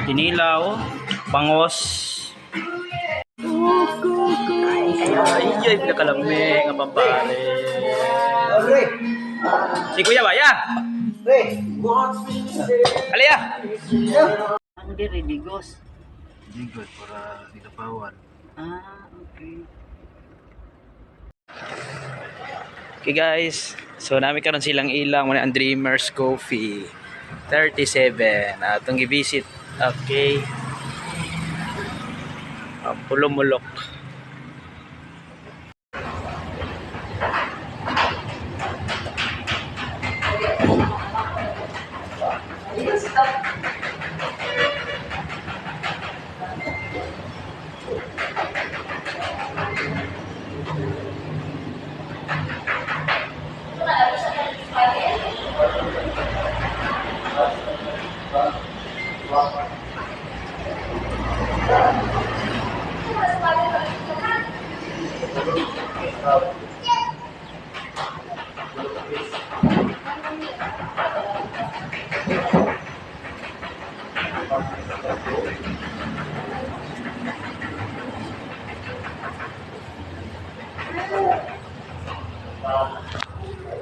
Kinilaw, bangos. Ay, pinakalamig ang pampare. Si Kuya ba? Ya! Alaya! Ang diri digos. Digod para dinapawan. Okay. Okay guys, so namin karon silang ilang muna ang Dreamers Coffee 37 atong gi-visit. Okay. Pulumulok.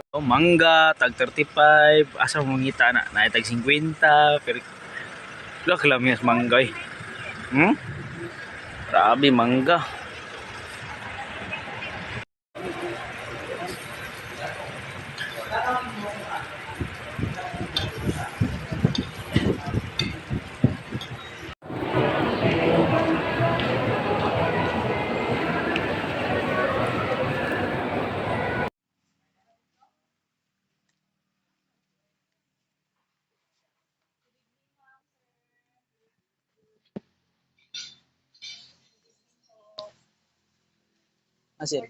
Oh, mangga tag 35, asa mo ngita na tag 50 pero lak lang yung mangga eh. Grabe mangga. Asin.